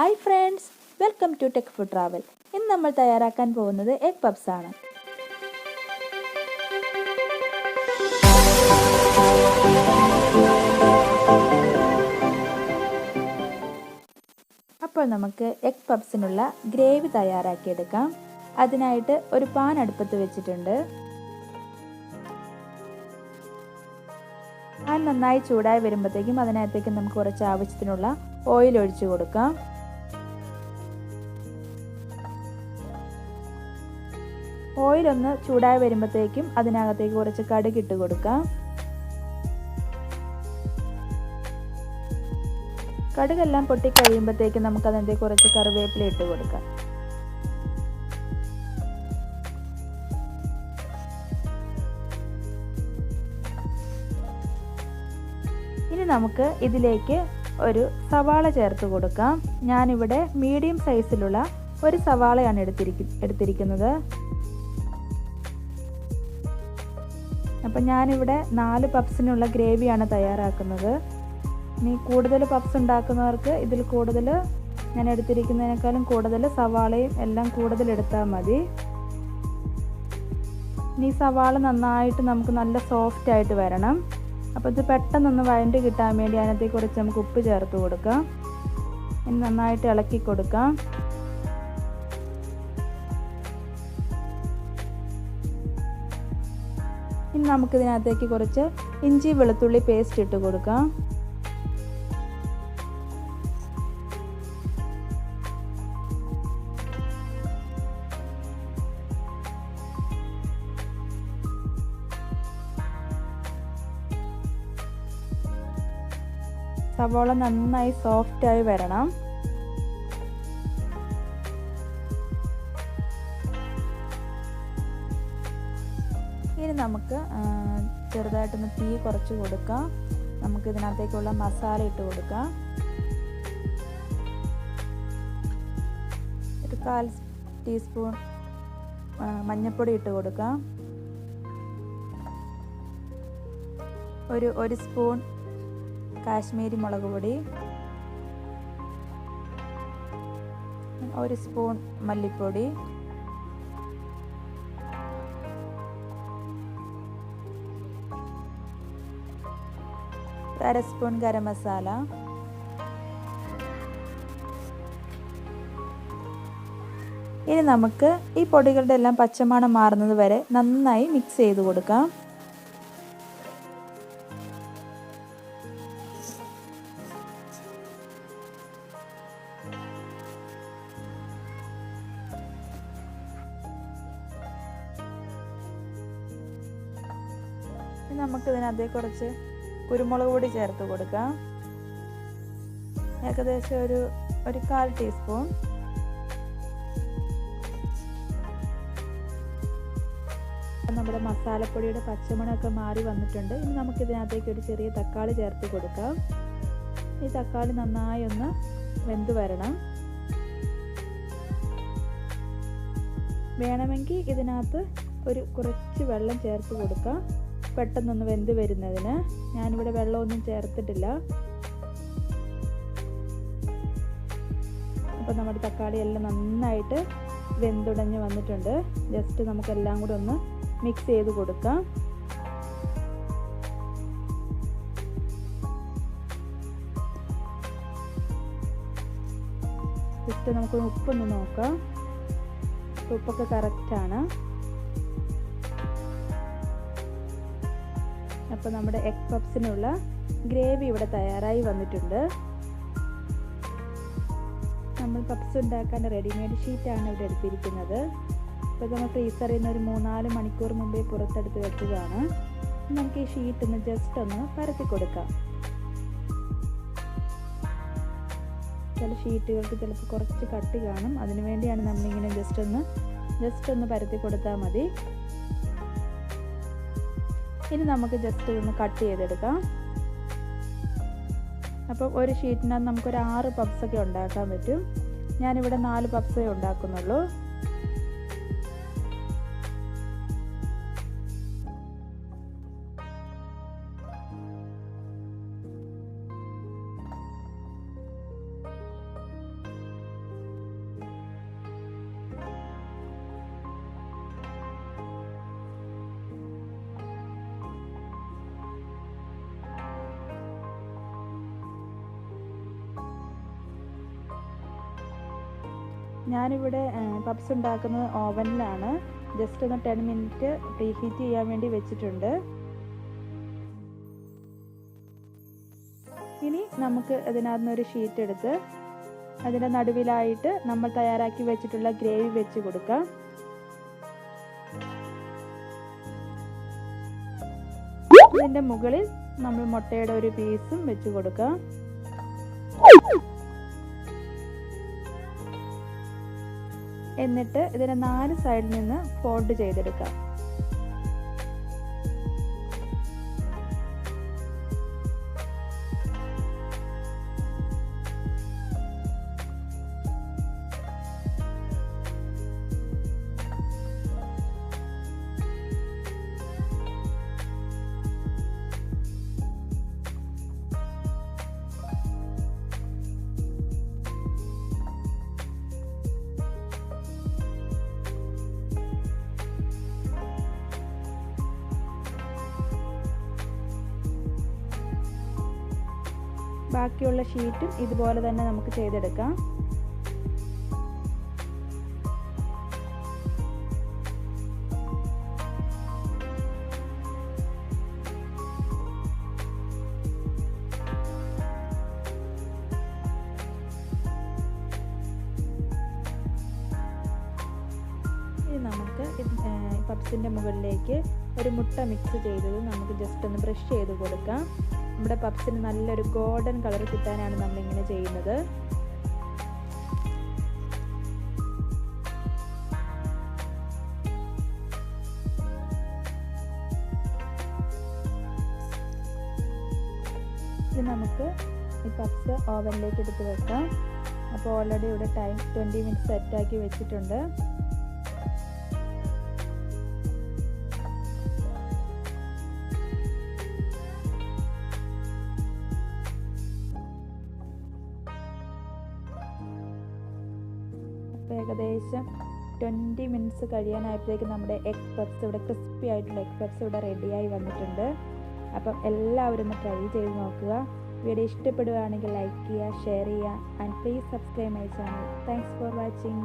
Hi friends, welcome to Tech Food Travel. ഇന്ന് നമ്മൾ തയ്യാറാക്കാൻ പോകുന്നത് എഗ് പപ്സ് ആണ്. അപ്പോൾ നമുക്ക് എഗ് പപ്സിനുള്ള ഗ്രേവി തയ്യാറാക്കിയെടുക്കാം. അതിനായിട്ട് ഒരു പാൻ അടുപ്പത്ത് വെച്ചിട്ടുണ്ട്. പാൻ നന്നായി ചൂടായി വരുമ്പോഴത്തേക്കും അതിനകത്തേക്ക് നമുക്ക് കുറച്ച് ആവശ്യത്തിനുള്ള ഓയിൽ ഒഴിച്ചു കൊടുക്കാം. ഓയിൽ ഒന്ന് ചൂടായി വരുമ്പോഴത്തേക്കും അതിനകത്തേക്ക് കുറച്ച് കടുക് ഇട്ട് കൊടുക്കാം. കടുകെല്ലാം പൊട്ടിക്കഴിയുമ്പോഴത്തേക്കും നമുക്ക് അതിനകത്തേക്ക് കുറച്ച് കറിവേപ്പില ഇട്ട് കൊടുക്കാം. ഇനി നമുക്ക് ഇതിലേക്ക് ഒരു സവാള ചേർത്ത് കൊടുക്കാം. ഞാനിവിടെ മീഡിയം സൈസിലുള്ള ഒരു സവാളയാണ് എടുത്തിരിക്കുന്നത്. അപ്പം ഞാനിവിടെ 4 പപ്സിനുള്ള ഗ്രേവിയാണ് തയ്യാറാക്കുന്നത്. ഇനി കൂടുതൽ പപ്സ് ഉണ്ടാക്കുന്നവർക്ക് ഇതിൽ കൂടുതൽ ഞാൻ എടുത്തിരിക്കുന്നതിനേക്കാളും കൂടുതൽ സവാളയും എല്ലാം കൂടുതൽ എടുത്താൽ മതി. ഇനി സവാള നന്നായിട്ട് നമുക്ക് നല്ല സോഫ്റ്റ് ആയിട്ട് വരണം. അപ്പോൾ ഇത് പെട്ടെന്നൊന്ന് വഴണ്ട് കിട്ടാൻ വേണ്ടി അതിനകത്തേക്ക് കുറച്ച് നമുക്ക് ഉപ്പ് ചേർത്ത് കൊടുക്കാം. ഇനി നന്നായിട്ട് ഇളക്കി കൊടുക്കാം. ഇനി നമുക്കിതിനകത്തേക്ക് കുറച്ച് ഇഞ്ചി വെളുത്തുള്ളി പേസ്റ്റ് ഇട്ട് കൊടുക്കാം. സവാള നന്നായി സോഫ്റ്റായി വരണം. ഇനി നമുക്ക് ചെറുതായിട്ടൊന്ന് തീ കുറച്ച് കൊടുക്കാം. നമുക്ക് ഇതിനകത്തേക്കുള്ള മസാല ഇട്ട് കൊടുക്കാം. ഒരു 1/4 ടീസ്പൂൺ മഞ്ഞൾപ്പൊടി ഇട്ട് കൊടുക്കാം. ഒരു സ്പൂൺ കാശ്മീരി മുളക് പൊടി, 1 സ്പൂൺ മല്ലിപ്പൊടി, 1/2 സ്പൂൺ ഗരം മസാല, ഇനി നമുക്ക് ഈ പൊടികളുടെ എല്ലാം പച്ചമണം മാറുന്നത് വരെ നന്നായി മിക്സ് ചെയ്ത് കൊടുക്കാം. നമുക്ക് ഇതിനകത്തേക്ക് കുറച്ച് കുരുമുളക് പൊടി ചേർത്ത് കൊടുക്കാം. ഏകദേശം ഒരു 1/4 ടീസ്പൂൺ. നമ്മുടെ മസാലപ്പൊടിയുടെ പച്ചമണമൊക്കെ മാറി വന്നിട്ടുണ്ട്. ഇനി നമുക്ക് ഇതിനകത്തേക്ക് ഒരു ചെറിയ തക്കാളി ചേർത്ത് കൊടുക്കാം. ഈ തക്കാളി നന്നായി ഒന്ന് വെന്ത് വരണം. വേണമെങ്കിൽ ഇതിനകത്ത് കുറച്ച് വെള്ളം ചേർത്ത് കൊടുക്കാം, പെട്ടെന്നൊന്ന് വെന്ത് വരുന്നതിന്. ഞാനിവിടെ വെള്ളമൊന്നും ചേർത്തിട്ടില്ല. അപ്പോൾ നമ്മുടെ തക്കാളി എല്ലാം നന്നായിട്ട് വെന്തുടഞ്ഞ് വന്നിട്ടുണ്ട്. ജസ്റ്റ് നമുക്കെല്ലാം കൂടെ ഒന്ന് മിക്സ് ചെയ്ത് കൊടുക്കാം. ജസ്റ്റ് നമുക്ക് ഉപ്പൊന്ന് നോക്കാം. ഉപ്പൊക്കെ കറക്റ്റാണ്. അപ്പോൾ നമ്മുടെ എഗ് പപ്സിനുള്ള ഗ്രേവി ഇവിടെ തയ്യാറായി വന്നിട്ടുണ്ട്. നമ്മൾ പപ്സ് ഉണ്ടാക്കാൻ റെഡിമെയ്ഡ് ഷീറ്റാണ് ഇവിടെ എടുത്തിരിക്കുന്നത്. അപ്പോൾ നമ്മൾ ഫ്രീസറിൽ നിന്ന് ഒരു 3-4 മണിക്കൂർ മുമ്പേ പുറത്തെടുത്ത് വെച്ചതാണ്. നമുക്ക് ഈ ഷീറ്റ് ഒന്ന് ജസ്റ്റ് ഒന്ന് പരത്തി കൊടുക്കാം. ചില ഷീറ്റുകൾക്ക് ചിലപ്പോൾ കുറച്ച് കട്ടി കാണും. അതിനു വേണ്ടിയാണ് നമ്മളിങ്ങനെ ജസ്റ്റ് ഒന്ന് പരത്തി കൊടുത്താൽ മതി. ഇനി നമുക്ക് ജസ്റ്റ് ഒന്ന് കട്ട് ചെയ്തെടുക്കാം. അപ്പോൾ ഒരു ഷീറ്റിനകത്ത് നമുക്കൊരു 6 പപ്സൊക്കെ ഉണ്ടാക്കാൻ പറ്റും. ഞാനിവിടെ 4 പപ്സേ ഉണ്ടാക്കുന്നുള്ളൂ. ഞാനിവിടെ പപ്സ് ഉണ്ടാക്കുന്നത് ഓവനിലാണ്. ജസ്റ്റ് ഒന്ന് 10 മിനിറ്റ് പ്രീ ഹീറ്റ് ചെയ്യാൻ വേണ്ടി വെച്ചിട്ടുണ്ട്. ഇനി നമുക്ക് ഇതിനകത്ത് നിന്നൊരു ഷീറ്റ് എടുത്ത് അതിൻ്റെ നടുവിലായിട്ട് നമ്മൾ തയ്യാറാക്കി വെച്ചിട്ടുള്ള ഗ്രേവി വെച്ച് കൊടുക്കാം. ഇതിൻ്റെ മുകളിൽ നമ്മൾ മുട്ടയുടെ ഒരു പീസും വെച്ച് കൊടുക്കാം. എന്നിട്ട് ഇതിനെ 4 സൈഡിൽ നിന്ന് ഫോൾഡ് ചെയ്തെടുക്കാം. ബാക്കിയുള്ള ഷീറ്റും ഇതുപോലെ തന്നെ നമുക്ക് ചെയ്തെടുക്കാം. ഇനി നമുക്ക് പപ്സിൻ്റെ മുകളിലേക്ക് ഒരു മുട്ട മിക്സ് ചെയ്തത് നമുക്ക് ജസ്റ്റ് ഒന്ന് ബ്രഷ് ചെയ്ത് കൊടുക്കാം. നമ്മുടെ പപ്സിന് നല്ലൊരു ഗോൾഡൻ കളർ കിട്ടാനാണ് നമ്മളിങ്ങനെ ചെയ്യുന്നത്. ഇത് നമുക്ക് ഈ പപ്സ് ഓവനിലേക്ക് എടുത്ത് വെക്കാം. അപ്പോൾ ഓൾറെഡി ഇവിടെ ടൈം 20 മിനിറ്റ് സെറ്റാക്കി വെച്ചിട്ടുണ്ട്. ഏകദേശം 20 മിനിറ്റ്സ് കഴിയാനായപ്പോഴേക്കും നമ്മുടെ എഗ് പപ്സ് ഇവിടെ ക്രിസ്പി ആയിട്ടുള്ള എഗ് പപ്സ് ഇവിടെ റെഡിയായി വന്നിട്ടുണ്ട്. അപ്പം എല്ലാവരും ഒന്ന് ട്രൈ ചെയ്ത് നോക്കുക. വീഡിയോ ഇഷ്ടപ്പെടുകയാണെങ്കിൽ ലൈക്ക് ചെയ്യുക, ഷെയർ ചെയ്യുക, and please subscribe my channel. Thanks for watching.